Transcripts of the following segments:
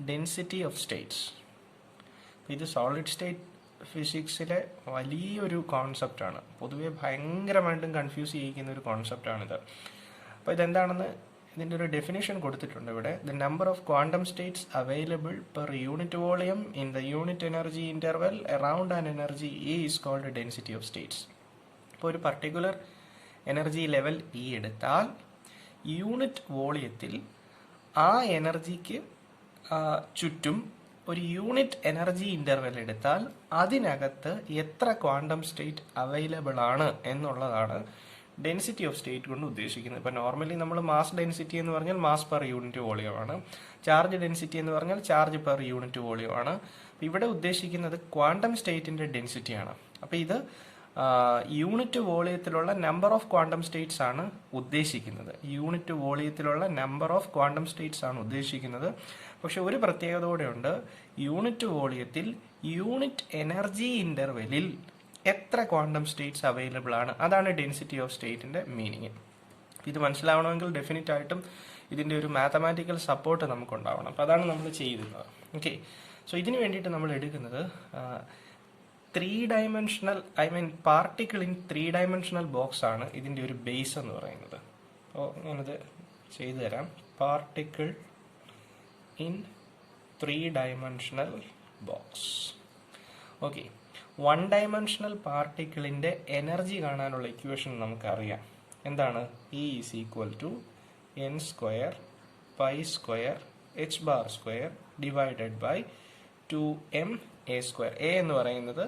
Density of States. ഇത് solid state ഫിസിക്സിലെ വലിയൊരു കോൺസെപ്റ്റാണ്. പൊതുവെ ഭയങ്കരമായിട്ടും കൺഫ്യൂസ് ചെയ്യിക്കുന്ന ഒരു കോൺസെപ്റ്റാണിത്. അപ്പോൾ ഇതെന്താണെന്ന് ഇതിൻ്റെ ഒരു ഡെഫിനേഷൻ കൊടുത്തിട്ടുണ്ട് ഇവിടെ. The number of quantum states available per unit volume in the unit energy interval around an energy E is called density of states. ഇപ്പോൾ ഒരു പർട്ടിക്കുലർ എനർജി ലെവൽ ഇ എടുത്താൽ യൂണിറ്റ് വോളിയത്തിൽ ആ എനർജിക്ക് ചുറ്റും ഒരു യൂണിറ്റ് എനർജി ഇൻ്റർവെൽ എടുത്താൽ അതിനകത്ത് എത്ര ക്വാണ്ടം സ്റ്റേറ്റ് അവൈലബിൾ ആണ് എന്നുള്ളതാണ് ഡെൻസിറ്റി ഓഫ് സ്റ്റേറ്റ് കൊണ്ട് ഉദ്ദേശിക്കുന്നത്. ഇപ്പോൾ നോർമലി നമ്മൾ മാസ് ഡെൻസിറ്റി എന്ന് പറഞ്ഞാൽ മാസ് പെർ യൂണിറ്റ് വോളിയമാണ്, ചാർജ് ഡെൻസിറ്റി എന്ന് പറഞ്ഞാൽ ചാർജ് പെർ യൂണിറ്റ് വോളിയമാണ്. ഇവിടെ ഉദ്ദേശിക്കുന്നത് ക്വാണ്ടം സ്റ്റേറ്റിൻ്റെ ഡെൻസിറ്റിയാണ്. അപ്പോൾ ഇത് യൂണിറ്റ് വോളിയത്തിലുള്ള നമ്പർ ഓഫ് ക്വാണ്ടം സ്റ്റേറ്റ്സ് ആണ് ഉദ്ദേശിക്കുന്നത്. യൂണിറ്റ് വോളിയത്തിലുള്ള നമ്പർ ഓഫ് ക്വാണ്ടം സ്റ്റേറ്റ്സ് ആണ് ഉദ്ദേശിക്കുന്നത്. പക്ഷെ ഒരു പ്രത്യേകത കൂടെ ഉണ്ട്. യൂണിറ്റ് വോളിയത്തിൽ യൂണിറ്റ് എനർജി ഇൻ്റർവെല്ലിൽ എത്ര ക്വാണ്ടം സ്റ്റേറ്റ്സ് അവൈലബിൾ ആണ്, അതാണ് ഡെൻസിറ്റി ഓഫ് സ്റ്റേറ്റിൻ്റെ മീനിങ്. ഇത് മനസ്സിലാവണമെങ്കിൽ ഡെഫിനറ്റ് ആയിട്ടും ഇതിൻ്റെ ഒരു മാത്തമാറ്റിക്കൽ സപ്പോർട്ട് നമുക്കുണ്ടാവണം. അപ്പോൾ അതാണ് നമ്മൾ ചെയ്യുന്നത്. ഓക്കെ, സോ ഇതിന് വേണ്ടിയിട്ട് നമ്മൾ എടുക്കുന്നത് 3 dimensional particle in 3 dimensional box ആണ് ഇതിൻ്റെ ഒരു ബേസ് എന്ന് പറയുന്നത്. അപ്പോൾ ഞാനത് ചെയ്തു തരാം. Particle in 3 dimensional box. Okay, 1 dimensional പാർട്ടിക്കിളിൻ്റെ എനർജി കാണാനുള്ള ഇക്വേഷൻ നമുക്കറിയാം. എന്താണ്? E is equal to n square pi square h bar square divided by 2m a square. A എന്ന് പറയുന്നത്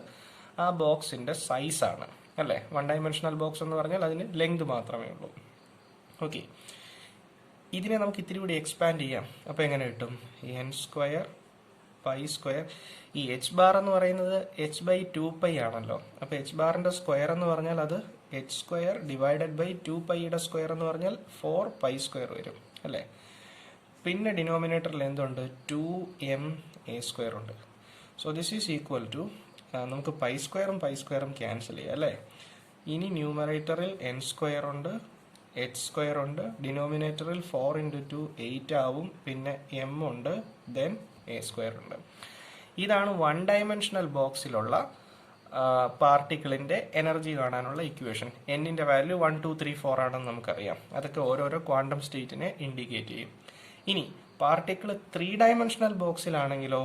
ആ ബോക്സിൻ്റെ സൈസാണ് അല്ലേ. 1 ഡയമെൻഷണൽ ബോക്സ് എന്ന് പറഞ്ഞാൽ അതിന് ലെങ്ത് മാത്രമേ ഉള്ളൂ. ഓക്കെ, ഇതിനെ നമുക്ക് ഇത്തിരി കൂടി എക്സ്പാൻഡ് ചെയ്യാം. അപ്പോൾ എങ്ങനെ കിട്ടും? n square pi square. ഈ എച്ച് ബാർ എന്ന് പറയുന്നത് h/2π ആണല്ലോ. അപ്പോൾ എച്ച് ബാറിൻ്റെ സ്ക്വയർ എന്ന് പറഞ്ഞാൽ അത് h സ്ക്വയർ ഡിവൈഡഡ് ബൈ 2πയുടെ സ്ക്വയർ എന്ന് പറഞ്ഞാൽ 4π സ്ക്വയർ വരും അല്ലേ. പിന്നെ ഡിനോമിനേറ്ററിൽ എന്തുണ്ട്? 2m a സ്ക്വയർ ഉണ്ട്. So this is equal to, നമുക്ക് പൈ സ്ക്വയറും ക്യാൻസൽ ചെയ്യാം അല്ലേ. ഇനി ന്യൂമറേറ്ററിൽ n സ്ക്വയർ ഉണ്ട്, h സ്ക്വയർ ഉണ്ട്, ഡിനോമിനേറ്ററിൽ 4 × 2 8 ആവും, പിന്നെ m ഉണ്ട്, ദെൻ a സ്ക്വയർ ഉണ്ട്. ഇതാണ് 1 ഡയമെൻഷണൽ ബോക്സിലുള്ള പാർട്ടിക്കിളിൻ്റെ എനർജി കാണാനുള്ള ഇക്വേഷൻ. എന്നിൻ്റെ വാല്യൂ 1 2 3 4 ആണെന്ന് നമുക്കറിയാം. അതൊക്കെ ഓരോരോ ക്വാണ്ടം സ്റ്റേറ്റിനെ ഇൻഡിക്കേറ്റ് ചെയ്യും. ഇനി പാർട്ടിക്കിൾ 3 ഡയമെൻഷണൽ ബോക്സിലാണെങ്കിലോ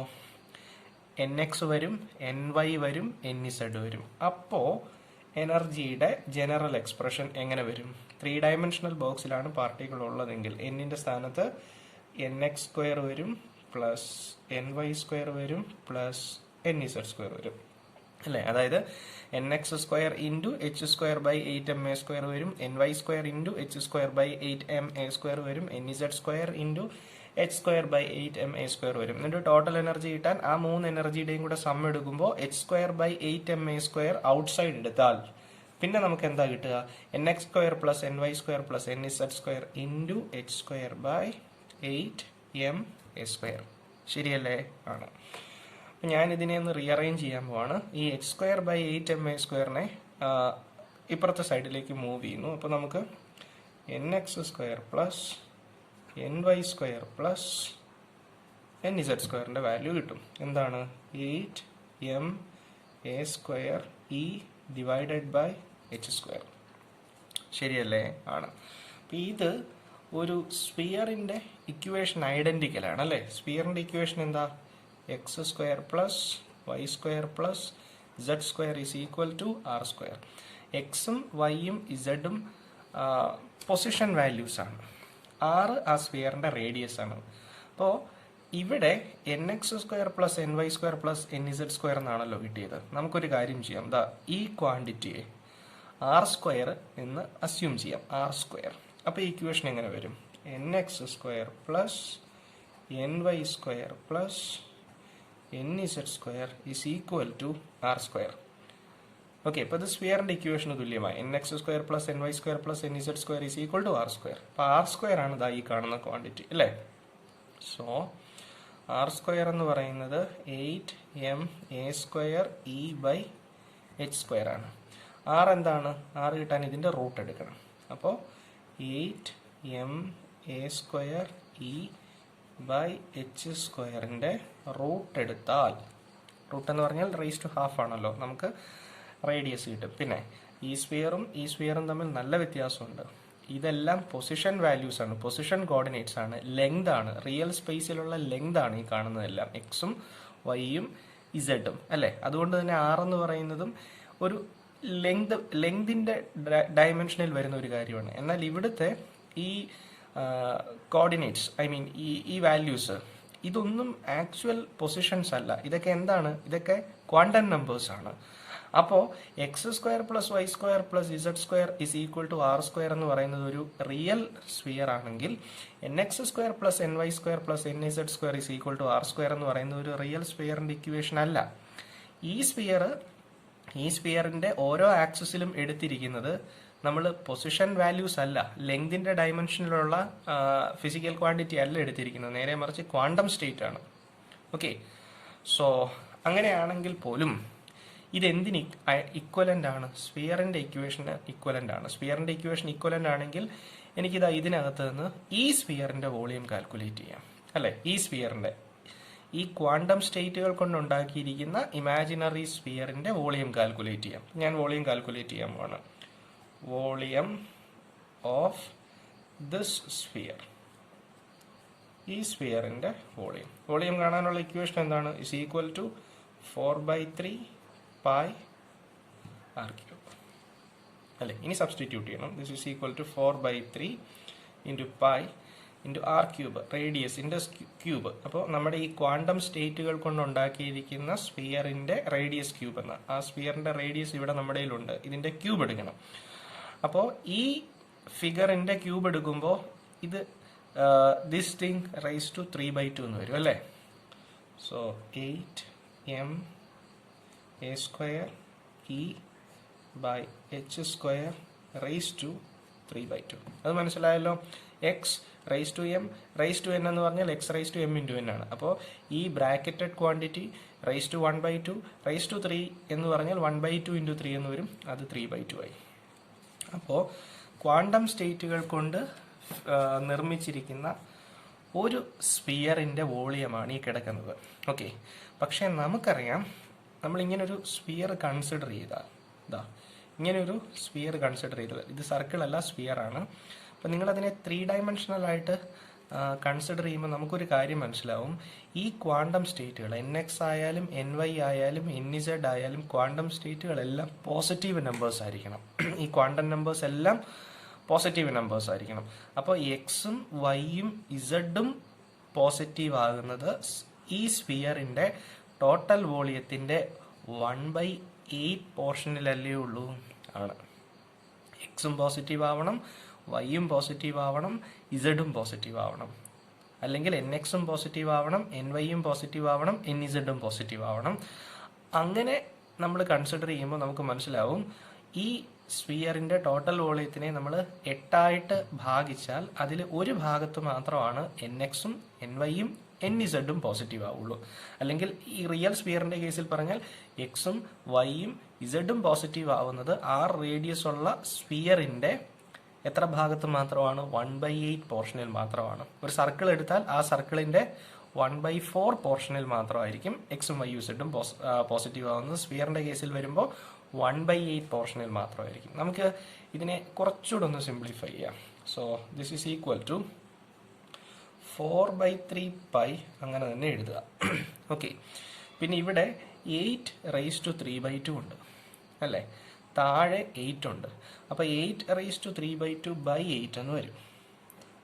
nx വരും, ny വരും, nz വരും. അപ്പോൾ എനർജിയുടെ ജനറൽ എക്സ്പ്രഷൻ എങ്ങനെ വരും? 3 ഡയമെൻഷണൽ ബോക്സിലാണ് പാർട്ടിക്കിൾ ഉള്ളതെങ്കിൽ എന്നിൻ്റെ സ്ഥാനത്ത് nx സ്ക്വയർ വരും, പ്ലസ് ny സ്ക്വയർ വരും, പ്ലസ് nz സ്ക്വയർ വരും അല്ലേ. അതായത് nx square into h square by 8m a square വരും, ny square into h square by 8m a square വരും, nz square into h square by 8m a square വരും. എന്നിട്ട് total energy കിട്ടാൻ ആ 3 എനർജിയുടെയും കൂടെ സം എടുക്കുമ്പോൾ h square by 8m a square outside എടുത്താൽ പിന്നെ നമുക്ക് എന്താ കിട്ടുക? nx square plus ny square plus nz square into h square by 8m a square. ശരിയല്ലേ? ആണ്. അപ്പം ഞാൻ ഇതിനെ ഒന്ന് റീഅറേഞ്ച് ചെയ്യാൻ പോവാണ്. ഈ h square by 8m a സ്ക്വയറിനെ ഇപ്പുറത്തെ സൈഡിലേക്ക് മൂവ് ചെയ്യുന്നു. അപ്പോൾ നമുക്ക് nx square plus ny square plus nz സ്ക്വയറിൻ്റെ വാല്യൂ കിട്ടും. എന്താണ്? 8m a square e divided by h square. ശരിയല്ലേ? ആണ്. അപ്പം ഇത് ഒരു സ്ഫിയറിൻ്റെ ഇക്വേഷൻ ഐഡൻറ്റിക്കലാണ് അല്ലേ. സ്ഫിയറിൻ്റെ ഇക്വേഷൻ എന്താ? X square plus y square plus z square is equal to r square. എക്സും വൈയും ഇസഡും പൊസിഷൻ വാല്യൂസാണ്. r ആ സ്ഫിയറിൻ്റെ റേഡിയസ് ആണ്. അപ്പോൾ ഇവിടെ nx square plus ny square plus nz square എന്നാണല്ലോ കിട്ടിയത്. നമുക്കൊരു കാര്യം ചെയ്യാം. ഈ ക്വാണ്ടിറ്റിയെ r സ്ക്വയർ എന്ന് അസ്യൂം ചെയ്യാം. r square. അപ്പോൾ ഈ ഇക്വേഷൻ എങ്ങനെ വരും? nx square plus ny square plus nz square is equal to r square. Okay, അപ്പോൾ ഇത് സ്ഫിയറിൻ്റെ ഇക്വേഷന് തുല്യമായി. nx square plus ny square plus nz square is equal to r square. അപ്പോൾ r സ്ക്വയർ ആണ് ഈ കാണുന്ന ക്വാണ്ടിറ്റി അല്ലേ. സോ r സ്ക്വയർ എന്ന് പറയുന്നത് 8m a square e by h square ആണ്. r എന്താണ്? r കിട്ടാൻ ഇതിൻ്റെ റൂട്ട് എടുക്കണം. അപ്പോൾ 8m a square e by h സ്ക്വയറിൻ്റെ റൂട്ട് എടുത്താൽ, റൂട്ട് എന്ന് പറഞ്ഞാൽ റേസ് ടു ഹാഫ് ആണല്ലോ, നമുക്ക് റേഡിയസ് കിട്ടും. പിന്നെ ഈ സ്ഫിയറും തമ്മിൽ നല്ല വ്യത്യാസമുണ്ട്. ഇതെല്ലാം പൊസിഷൻ വാല്യൂസ് ആണ്, പൊസിഷൻ കോർഡിനേറ്റ്സ് ആണ്, ലെങ്ത് ആണ്, റിയൽ സ്പേസിലുള്ള ലെങ്ത് ആണ് ഈ കാണുന്നതെല്ലാം, എക്സും വൈയും ഇസഡും അല്ലേ. അതുകൊണ്ട് തന്നെ ആർ എന്ന് പറയുന്നതും ഒരു ലെങ്തിൻ്റെ ഡയമെൻഷനിൽ വരുന്ന ഒരു കാര്യമാണ്. എന്നാൽ ഇവിടുത്തെ ഈ കോർഡിനേറ്റ്സ്, ഐ മീൻ ഈ വാല്യൂസ്, ഇതൊന്നും ആക്ച്വൽ പൊസിഷൻസ് അല്ല. ഇതൊക്കെ എന്താണ്? ഇതൊക്കെ ക്വാണ്ടം നമ്പേഴ്സ് ആണ്. അപ്പോൾ x square plus y square plus z square is equal to r square എന്ന് പറയുന്നത് ഒരു റിയൽ സ്ഫിയർ ആണെങ്കിൽ, n x square plus n y square plus n z square is equal to r square എന്ന് പറയുന്നത് ഒരു real സ്ഫിയറിന്റെ equation അല്ല. ഈ സ്ഫിയറിന്റെ ഓരോ ആക്സിസിലും എടുത്തിരിക്കുന്നത് നമ്മൾ പൊസിഷൻ വാല്യൂസ് അല്ല, ലെങ്തിന്റെ ഡയമെൻഷനിലുള്ള ഫിസിക്കൽ ക്വാണ്ടിറ്റി അല്ല എടുത്തിരിക്കുന്നത്, നേരെ മറിച്ച് ക്വാണ്ടം സ്റ്റേറ്റ് ആണ്. ഓക്കെ, സോ അങ്ങനെയാണെങ്കിൽ പോലും ഇതെന്തിന് ഇക്വലന്റ് ആണ്? സ്ഫിയറിന്റെ ഇക്വേഷന് ഇക്വലന്റ് ആണ്. സ്ഫിയറിന്റെ ഇക്വേഷൻ ഇക്വലന്റ് ആണെങ്കിൽ എനിക്കിതാ ഇതിനകത്ത് നിന്ന് ഈ സ്ഫിയറിന്റെ വോളിയം കാൽക്കുലേറ്റ് ചെയ്യാം അല്ലെ. ഈ സ്ഫിയറിന്റെ ഈ ക്വാണ്ടം സ്റ്റേറ്റുകൾ കൊണ്ടുണ്ടാക്കിയിരിക്കുന്ന ഇമാജിനറി സ്ഫിയറിന്റെ വോളിയം കാൽക്കുലേറ്റ് ചെയ്യാം. ഞാൻ വോളിയം കാൽക്കുലേറ്റ് ചെയ്യാൻ പോവാണ്. വോളിയം ഓഫ് ദിസ് സ്ഫിയർ, ഈ സ്ഫിയറിന്റെ വോളിയം കാണാനുള്ള ഇക്വേഷൻ എന്താണ്? Is equal to 4/3 pi r cube അല്ലെ. ഇനി സബ്സ്റ്റിറ്റ്യൂട്ട് ചെയ്യണം. This is equal to 4/3 into pi into r cube, റേഡിയസിന്റെ ക്യൂബ്. അപ്പോൾ നമ്മുടെ ഈ ക്വാണ്ടം സ്റ്റേറ്റുകൾ കൊണ്ടുണ്ടാക്കിയിരിക്കുന്ന സ്ഫിയറിന്റെ റേഡിയസ് ക്യൂബ് എന്ന ആ സ്ഫിയറിന്റെ റേഡിയസ് ഇവിടെ നമ്മുടെ കയ്യിലുണ്ട്. ഇതിന്റെ ക്യൂബ് എടുക്കണം. അപ്പോൾ ഈ ഫിഗറിന്റെ ക്യൂബ് എടുക്കുമ്പോൾ ഇത് ദിസ് തിങ് റൈസ് ടു 3/2 എന്ന് വരും അല്ലേ. So 8m a square e by h square raised to 3/2. അത് മനസ്സിലായല്ലോ. x raised to m raised to n എന്ന് പറഞ്ഞാൽ x raised to m into n ആണ്. അപ്പോൾ ഈ ബ്രാക്കറ്റഡ് quantity raised to 1/2 raised to 3 എന്ന് പറഞ്ഞാൽ 1/2 into 3 എന്ന് വരും. അത് 3/2 ആയി. അപ്പോൾ ക്വാണ്ടം സ്റ്റേറ്റുകൾ കൊണ്ട് നിർമ്മിച്ചിരിക്കുന്ന ഒരു സ്ഫിയറിന്റെ വോളിയമാണ് ഈ കിടക്കുന്നത്. ഓക്കെ, പക്ഷെ നമുക്കറിയാം, നമ്മൾ ഇങ്ങനൊരു സ്ഫിയർ കൺസിഡർ ചെയ്താൽ, ഇങ്ങനൊരു സ്ഫിയർ കൺസിഡർ ചെയ്തത്, ഇത് സർക്കിൾ അല്ല സ്ഫിയർ ആണ്. അപ്പം നിങ്ങളതിനെ 3 ഡയമെൻഷണൽ ആയിട്ട് കൺസിഡർ ചെയ്യുമ്പോൾ നമുക്കൊരു കാര്യം മനസ്സിലാവും. ഈ ക്വാണ്ടം സ്റ്റേറ്റുകൾ NX ആയാലും NY ആയാലും NZ ആയാലും ക്വാണ്ടം സ്റ്റേറ്റുകളെല്ലാം പോസിറ്റീവ് നമ്പേഴ്സ് ആയിരിക്കണം. ഈ ക്വാണ്ടം നമ്പേഴ്സ് എല്ലാം പോസിറ്റീവ് നമ്പേഴ്സ് ആയിരിക്കണം. അപ്പോൾ എക്സും വൈയും ഇസഡും പോസിറ്റീവ് ആകുന്നത് ഈ സ്ഫിയറിന്റെ ടോട്ടൽ വോളിയത്തിന്റെ 1/8 പോർഷനിലല്ലേ ഉള്ളൂ ആണ്. എക്സും പോസിറ്റീവ് ആവണം, വൈയും പോസിറ്റീവ് ആവണം, ഇസഡും പോസിറ്റീവ് ആവണം. അല്ലെങ്കിൽ NXും പോസിറ്റീവ് ആവണം, NYയും പോസിറ്റീവ് ആവണം, NZും പോസിറ്റീവ് ആവണം. അങ്ങനെ നമ്മൾ കൺസിഡർ ചെയ്യുമ്പോൾ നമുക്ക് മനസ്സിലാവും, ഈ സ്ഫിയറിന്റെ ടോട്ടൽ വോളിയത്തിനെ നമ്മൾ 8ആയിട്ട് ഭാഗിച്ചാൽ അതിൽ ഒരു ഭാഗത്ത് മാത്രമാണ് NXും NYയും NZും പോസിറ്റീവ് ആവുള്ളൂ. അല്ലെങ്കിൽ ഈ റിയൽ സ്ഫിയറിന്റെ കേസിൽ പറഞ്ഞാൽ എക്സും വൈയും ഇസഡും പോസിറ്റീവ് ആവുന്നത് ആർ റേഡിയസ് ഉള്ള സ്ഫിയറിന്റെ എത്ര ഭാഗത്ത് മാത്രമാണ്? 1/8 പോർഷനിൽ മാത്രമാണ്. ഒരു സർക്കിൾ എടുത്താൽ ആ സർക്കിളിന്റെ 1/4 പോർഷനിൽ മാത്രമായിരിക്കും എക്സും വൈ ഇസഡും പോസിറ്റീവ് ആവുന്നത്. സ്ഫിയറിന്റെ കേസിൽ വരുമ്പോൾ 1/8 പോർഷനിൽ മാത്രമായിരിക്കും. നമുക്ക് ഇതിനെ കുറച്ചുകൂടെ ഒന്ന് സിംപ്ലിഫൈ ചെയ്യാം. So this is equal to 4/3 pi അങ്ങനെ തന്നെ എഴുതുക. ഓക്കെ, പിന്നെ ഇവിടെ 8 raised to 3/2 ഉണ്ട് അല്ലേ, താഴെ 8 ഉണ്ട്. അപ്പോൾ 8 raised to 3/2 by 8 എന്ന് വരും.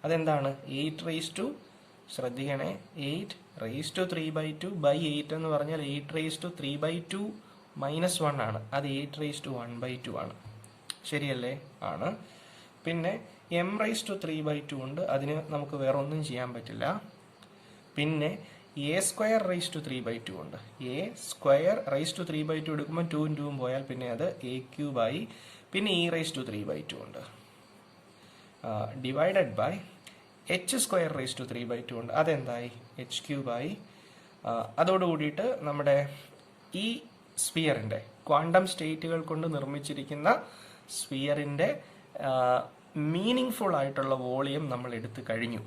അതെന്താണ്? 8 raised to, ശ്രദ്ധിക്കണേ, 8 raised to 3/2 by 8 എന്ന് പറഞ്ഞാൽ 8 raised to 3/2 - 1 ആണ്. അത് 8 raised to 1/2 ആണ്. ശരിയല്ലേ? ആണ്. പിന്നെ m raised to 3/2 ഉണ്ട്. അതിന് നമുക്ക് വേറെ ഒന്നും ചെയ്യാൻ പറ്റില്ല. പിന്നെ a square raised to 3/2 ഉണ്ട്. a square raised to 3/2 എടുക്കുമ്പോൾ 2 × 2 പോയാൽ പിന്നെ അത് a cube ആയി. പിന്നെ e raised to 3/2 ഉണ്ട്. Divided by h square raised to 3/2 ഉണ്ട്. അതെന്തായി? h cube ആയി. അതോടുകൂടിയിട്ട് നമ്മുടെ ഈ സ്ഫിയറിന്റെ ക്വാണ്ടം സ്റ്റേറ്റുകൾ കൊണ്ട് നിർമ്മിച്ചിരിക്കുന്ന സ്ഫിയറിന്റെ മീനിങ് ഫുൾ ആയിട്ടുള്ള വോളിയം നമ്മൾ എടുത്തു കഴിഞ്ഞു.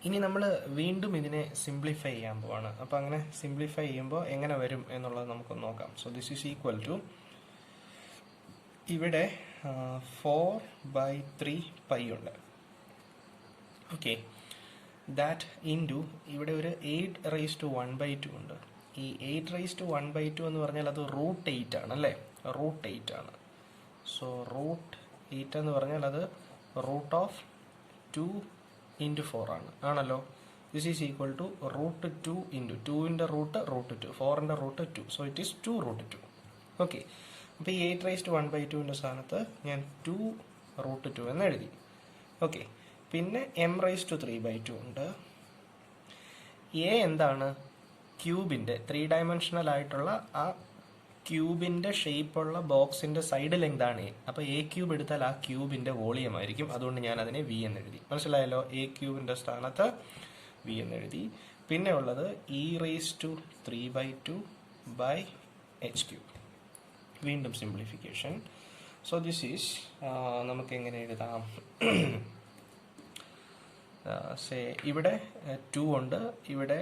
ഇനി നമ്മൾ വീണ്ടും ഇതിനെ സിംപ്ലിഫൈ ചെയ്യാൻ പോവാണ്. അപ്പോൾ അങ്ങനെ സിംപ്ലിഫൈ ചെയ്യുമ്പോൾ എങ്ങനെ വരും എന്നുള്ളത് നമുക്കൊന്ന് നോക്കാം. So this is equal to, ഇവിടെ 4/3 ഉണ്ട്. ഓക്കെ, ദാറ്റ് ഇൻറ്റു ഇവിടെ ഒരു 8⁻1/2 ഉണ്ട്. ഈ 8⁻1/2 എന്ന് പറഞ്ഞാൽ അത് √8 ആണ് അല്ലേ, √8 ആണ്. സോ √8 എന്ന് പറഞ്ഞാൽ അത് √2 × 4 ആണ്, ആണല്ലോ. This is equal to √2 into 2ൻ്റെ റൂട്ട് √2, 4ൻ്റെ root 2. So it is 2√2. Okay, അപ്പോൾ ഈ 8⁻1/2ൻ്റെ സ്ഥാനത്ത് ഞാൻ 2√2 എന്ന് എഴുതി. ഓക്കെ, പിന്നെ m⁻3/2 ഉണ്ട്. എ എന്താണ്? ക്യൂബിൻ്റെ 3 ഡയമെൻഷണൽ ആയിട്ടുള്ള ആ ക്യൂബിൻ്റെ ഷേപ്പുള്ള ബോക്സിൻ്റെ സൈഡ് ലെങ്ത് ആണ് എ. അപ്പോൾ എ ക്യൂബ് എടുത്താൽ ആ ക്യൂബിൻ്റെ വോളിയം ആയിരിക്കും. അതുകൊണ്ട് ഞാൻ അതിനെ വി എന്ന് എഴുതി. മനസ്സിലായല്ലോ? എ ക്യൂബിൻ്റെ സ്ഥാനത്ത് വി എന്ന് എഴുതി. പിന്നെ ഉള്ളത് e⁻3/2/h³. വീണ്ടും സിംപ്ലിഫിക്കേഷൻ. സോ ദിസ് ഈസ്, നമുക്ക് എങ്ങനെ എഴുതാം? ഇവിടെ 2 ഉണ്ട്, ഇവിടെ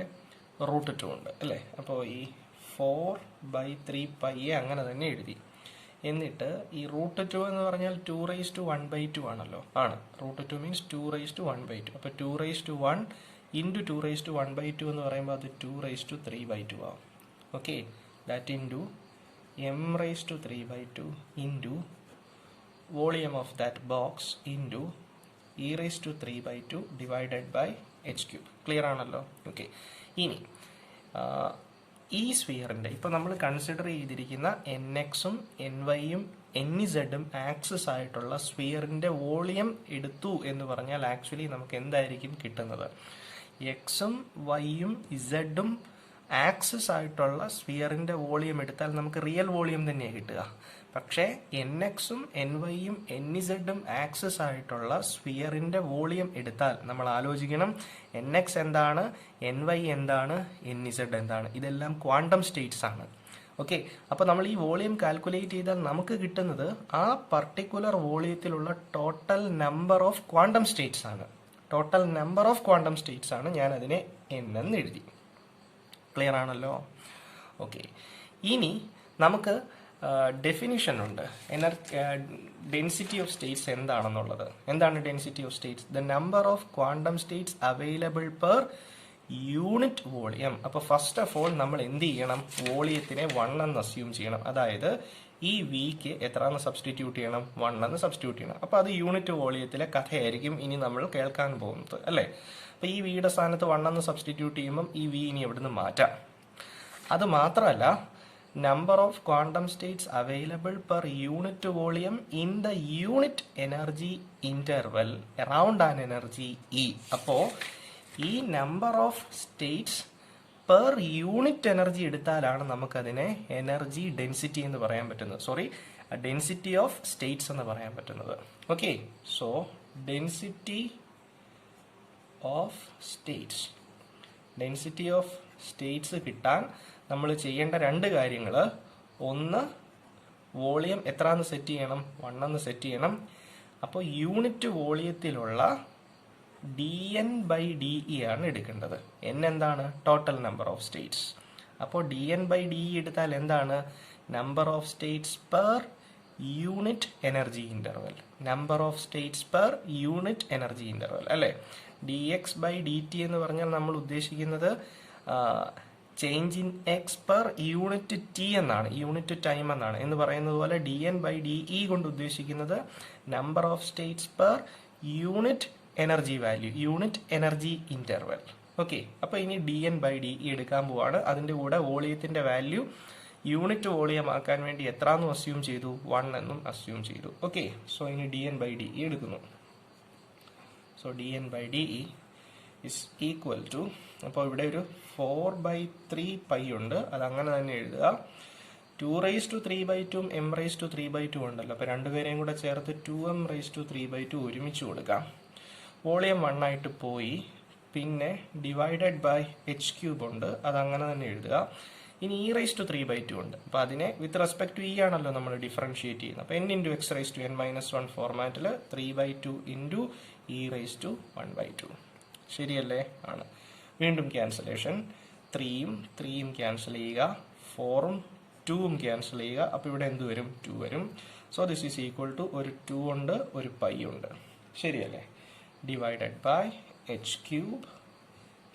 √2 ഉണ്ട് അല്ലേ. അപ്പോൾ ഈ 4/3π അങ്ങനെ തന്നെ എഴുതി. എന്നിട്ട് ഈ √2 എന്ന് പറഞ്ഞാൽ 2⁻1/2 ആണല്ലോ, ആണ്. √2 മീൻസ് 2⁻1/2. അപ്പോൾ 2⁻1 ഇൻറ്റു 2⁻1/2 എന്ന് പറയുമ്പോൾ അത് 2⁻3/2 ആവും. Okay, that into m⁻3/2 into volume of that box into e⁻3/2 divided by h³. Clear ആണല്ലോ? ഓക്കെ, ഇനി ഈ സ്ഫിയറിൻ്റെ ഇപ്പോൾ നമ്മൾ കൺസിഡർ ചെയ്തിരിക്കുന്ന NX-ഉം NY-യും NZ-ഉം ആക്സിസ് ആയിട്ടുള്ള സ്ഫിയറിൻ്റെ വോളിയം എടുത്തു എന്ന് പറഞ്ഞാൽ ആക്ച്വലി നമുക്ക് എന്തായിരിക്കും കിട്ടുന്നത്? എക്സും വൈയും ഇസഡും ആക്സിസ് ആയിട്ടുള്ള സ്ഫിയറിൻ്റെ വോളിയം എടുത്താൽ നമുക്ക് റിയൽ വോളിയം തന്നെയാണ് കിട്ടുക. പക്ഷേ NX-ഉം NY-യും NZ-ഉം ആക്സിസ് ആയിട്ടുള്ള സ്ഫിയറിൻ്റെ വോളിയം എടുത്താൽ നമ്മൾ ആലോചിക്കണം, NX എന്താണ്, NY എന്താണ്, NZ എന്താണ്. ഇതെല്ലാം ക്വാണ്ടം സ്റ്റേറ്റ്സ് ആണ്. ഓക്കെ, അപ്പോൾ നമ്മൾ ഈ വോളിയം കാൽക്കുലേറ്റ് ചെയ്താൽ നമുക്ക് കിട്ടുന്നത് ആ പർട്ടിക്കുലർ വോളിയത്തിലുള്ള total number of quantum states ആണ്. Total number of quantum states ആണ്. ഞാൻ അതിനെ N എന്ന് എഴുതി. ക്ലിയർ ആണല്ലോ? ഓക്കെ, ഇനി നമുക്ക് ഡെഫിനിഷൻ ഉണ്ട്. ഡെൻസിറ്റി ഓഫ് സ്റ്റേറ്റ്സ് എന്താണെന്നുള്ളത്. എന്താണ് density of States? The number of quantum states available per unit volume. അപ്പോൾ ഫസ്റ്റ് ഓഫ് ഓൾ നമ്മൾ എന്ത് ചെയ്യണം? വോളിയത്തിനെ 1 എന്ന് അസ്യൂം ചെയ്യണം. അതായത് ഈ വിക്ക് എത്രയെന്ന് സബ്സ്റ്റിറ്റ്യൂട്ട് ചെയ്യണം? 1 എന്ന് സബ്സ്റ്റിറ്റ്യൂട്ട് ചെയ്യണം. അപ്പോൾ അത് യൂണിറ്റ് വോളിയത്തിലെ കഥയായിരിക്കും ഇനി നമ്മൾ കേൾക്കാൻ പോകുന്നത് അല്ലേ. അപ്പോൾ ഈ വിയുടെ സ്ഥാനത്ത് 1 എന്ന് സബ്സ്റ്റിറ്റ്യൂട്ട് ചെയ്യുമ്പം ഈ വി ഇനി എവിടുന്ന് മാറ്റാം. അത് മാത്രമല്ല, number of quantum states available per unit volume in the unit energy interval around an energy e. അപ്പോൾ ഈ number of states per unit energy എടുത്താലാണ് നമുക്കതിനെ എനർജി ഡെൻസിറ്റി എന്ന് പറയാൻ പറ്റുന്നത്. സോറി, ഡെൻസിറ്റി ഓഫ് സ്റ്റേറ്റ്സ് എന്ന് പറയാൻ പറ്റുന്നത്. Okay, so density of States, density of States കിട്ടാൻ നമ്മൾ ചെയ്യേണ്ട 2 കാര്യങ്ങൾ. ഒന്ന്, വോളിയം എത്രയെന്ന് സെറ്റ് ചെയ്യണം? 1 എന്ന് സെറ്റ് ചെയ്യണം. അപ്പോൾ യൂണിറ്റ് വോളിയത്തിലുള്ള dN/dE ആണ് എടുക്കേണ്ടത്. N എന്താണ്? Total number of States. അപ്പോൾ dN/dE എടുത്താൽ എന്താണ്? Number of states per unit energy interval. Number of states per unit energy interval അല്ലേ. dx/dt എന്ന് പറഞ്ഞാൽ നമ്മൾ ഉദ്ദേശിക്കുന്നത് change in X per unit T എന്നാണ്, യൂണിറ്റ് ടൈം എന്നാണ്. എന്ന് പറയുന്നത് പോലെ dN/dE കൊണ്ട് ഉദ്ദേശിക്കുന്നത് number of states per unit energy value, unit energy interval. Okay, അപ്പോൾ ഇനി dN/dE എടുക്കാൻ പോവാണ്. അതിൻ്റെ കൂടെ വോളിയത്തിൻ്റെ വാല്യൂ യൂണിറ്റ് വോളിയം ആക്കാൻ വേണ്ടി എത്രയെന്നും അസ്യൂം ചെയ്തു? 1 എന്നും അസ്യൂം ചെയ്തു. ഓക്കെ, സോ ഇനി dN/dE എടുക്കുന്നു. So dN/dE is equal to, അപ്പോൾ ഇവിടെ ഒരു 4/3π ഉണ്ട്, അതങ്ങനെ തന്നെ എഴുതുക. 2⁻3/2 m⁻3/2 ഉണ്ടല്ലോ, അപ്പോൾ രണ്ടുപേരെയും കൂടെ ചേർത്ത് 2m⁻3/2 ഒരുമിച്ച് കൊടുക്കാം. വോളിയം 1 ആയിട്ട് പോയി. പിന്നെ ഡിവൈഡഡ് ബൈ h³ ഉണ്ട്, അതങ്ങനെ തന്നെ എഴുതുക. ഇനി e⁻3/2 ഉണ്ട്, അപ്പോൾ അതിനെ വിത്ത് റെസ്പെക്ട് ടു ഇ ആണല്ലോ നമ്മൾ ഡിഫറൻഷിയേറ്റ് ചെയ്യുന്നത്. അപ്പോൾ n × x⁻n - 1 ഫോർമാറ്റിൽ 3/2 × e⁻1/2. ശരിയല്ലേ? ആണ്. വീണ്ടും ക്യാൻസലേഷൻ. 3യും ക്യാൻസൽ ചെയ്യുക, 4ഉം 2ഉം ക്യാൻസൽ ചെയ്യുക. അപ്പോൾ ഇവിടെ എന്ത് വരും? 2 വരും. So this is equal to ഒരു 2 ഉണ്ട്, ഒരു പൈ ഉണ്ട്. ശരിയല്ലേ? ഡിവൈഡഡ് ബൈ h³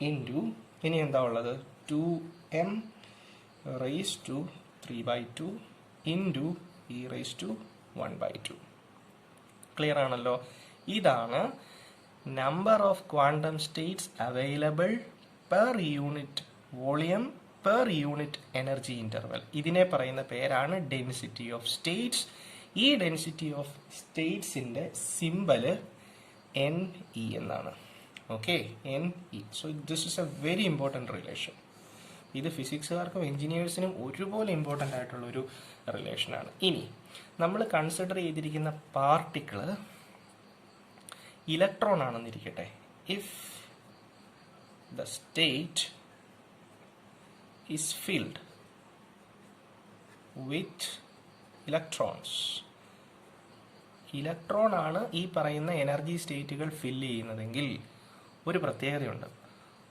ഇൻറ്റു ഇനി എന്താ ഉള്ളത്? 2m raise to 3/2 into e raise to 1/2. Clear ആണല്ലോ? ഇതാണ് number of quantum states available per unit volume per unit energy interval. ഇതിനെ പറയുന്ന പേരാണ് ഡെൻസിറ്റി ഓഫ് സ്റ്റേറ്റ്സ്. ഈ ഡെൻസിറ്റി ഓഫ് സ്റ്റേറ്റ്സിൻ്റെ സിമ്പല് NE എന്നാണ്. Okay, NE. So this is a very important relation. ഇത് ഫിസിക്സുകാർക്കും എഞ്ചിനീയേഴ്സിനും ഒരുപോലെ ഇമ്പോർട്ടൻ്റ് ആയിട്ടുള്ള ഒരു റിലേഷനാണ്. ഇനി നമ്മൾ കൺസിഡർ ചെയ്തിരിക്കുന്ന പാർട്ടിക്കിള് ഇലക്ട്രോൺ ആണെന്നിരിക്കട്ടെ. If the state is filled with electrons, electron ആണ് ഈ പറയുന്ന എനർജി സ്റ്റേറ്റുകൾ ഫില്ല് ചെയ്യുന്നതെങ്കിൽ ഒരു പ്രത്യേകതയുണ്ട്.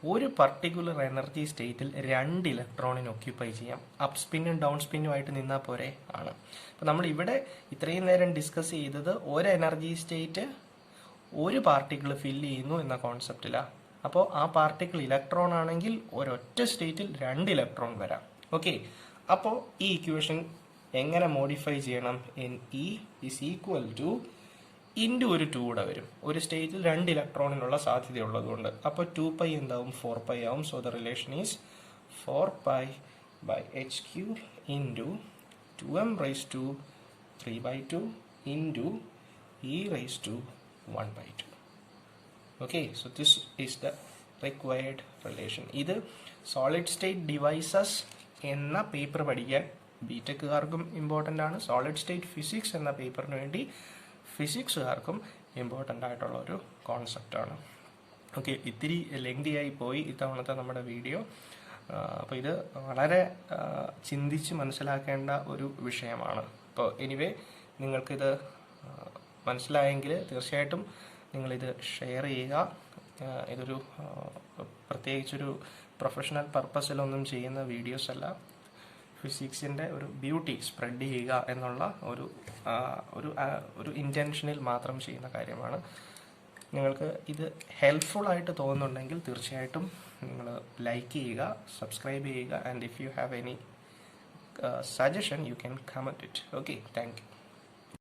ഒരു പർട്ടിക്കുലർ എനർജി സ്റ്റേറ്റിൽ 2 ഇലക്ട്രോണിന് ഒക്യുപ്പൈ ചെയ്യാം. അപ്പ് സ്പിന്നും ഡൗൺ സ്പിന്നുമായിട്ട് നിന്നാൽ പോരെ? ആണ്. അപ്പോൾ നമ്മൾ ഇവിടെ ഇത്രയും നേരം ഡിസ്കസ് ചെയ്തത് ഒരു എനർജി സ്റ്റേറ്റ് ഒരു പാർട്ടിക്കിൾ ഫില്ല് ചെയ്യുന്നു എന്ന കോൺസെപ്റ്റിലാണ്. അപ്പോൾ ആ പാർട്ടിക്കിൾ ഇലക്ട്രോൺ ആണെങ്കിൽ ഒരൊറ്റ സ്റ്റേറ്റിൽ 2 ഇലക്ട്രോൺ വരാം. ഓക്കെ, അപ്പോൾ ഈ ഇക്വേഷൻ എങ്ങനെ മോഡിഫൈ ചെയ്യണം? NE is equal two into ഒരു 2 കൂടെ വരും. ഒരു സ്റ്റേറ്റിൽ 2 ഇലക്ട്രോണിനുള്ള സാധ്യതയുള്ളതുകൊണ്ട്. അപ്പോൾ 2π എന്താവും? 4π ആവും. So the relation is 4π/h³ into 2m raise to 3/2 into e raise to 1/2. Okay, so this is the required relation. ഇത് സോളിഡ് സ്റ്റേറ്റ് ഡിവൈസസ് എന്ന പേപ്പർ പഠിക്കാൻ ബിടെക്കുകാർക്കും ഇമ്പോർട്ടൻ്റ് ആണ്. സോളിഡ് സ്റ്റേറ്റ് ഫിസിക്സ് എന്ന പേപ്പറിന് വേണ്ടി ഫിസിക്സുകാർക്കും ഇമ്പോർട്ടൻ്റ് ആയിട്ടുള്ള ഒരു കോൺസെപ്റ്റാണ്. ഓക്കെ, ഇത്തിരി ലെങ്തി ആയി പോയി ഇത്തവണത്തെ നമ്മുടെ വീഡിയോ. അപ്പോൾ ഇത് വളരെ ചിന്തിച്ച് മനസ്സിലാക്കേണ്ട ഒരു വിഷയമാണ്. അപ്പോൾ എനിവേ നിങ്ങൾക്കിത് മനസ്സിലായെങ്കിൽ തീർച്ചയായിട്ടും നിങ്ങളിത് ഷെയർ ചെയ്യുക. ഇതൊരു പ്രത്യേകിച്ചൊരു പ്രൊഫഷണൽ പർപ്പസിലൊന്നും ചെയ്യുന്ന വീഡിയോസ് അല്ല. ഫിസിക്സിൻ്റെ ഒരു ബ്യൂട്ടി സ്പ്രെഡ് ചെയ്യുക എന്നുള്ള ഒരു ഇൻറ്റൻഷനിൽ മാത്രം ചെയ്യുന്ന കാര്യമാണ്. നിങ്ങൾക്ക് ഇത് ഹെൽപ്ഫുൾ ആയിട്ട് തോന്നുന്നുണ്ടെങ്കിൽ തീർച്ചയായിട്ടും നിങ്ങൾ ലൈക്ക് ചെയ്യുക, സബ്സ്ക്രൈബ് ചെയ്യുക. And if you have any suggestion you can comment it. Okay, thank you.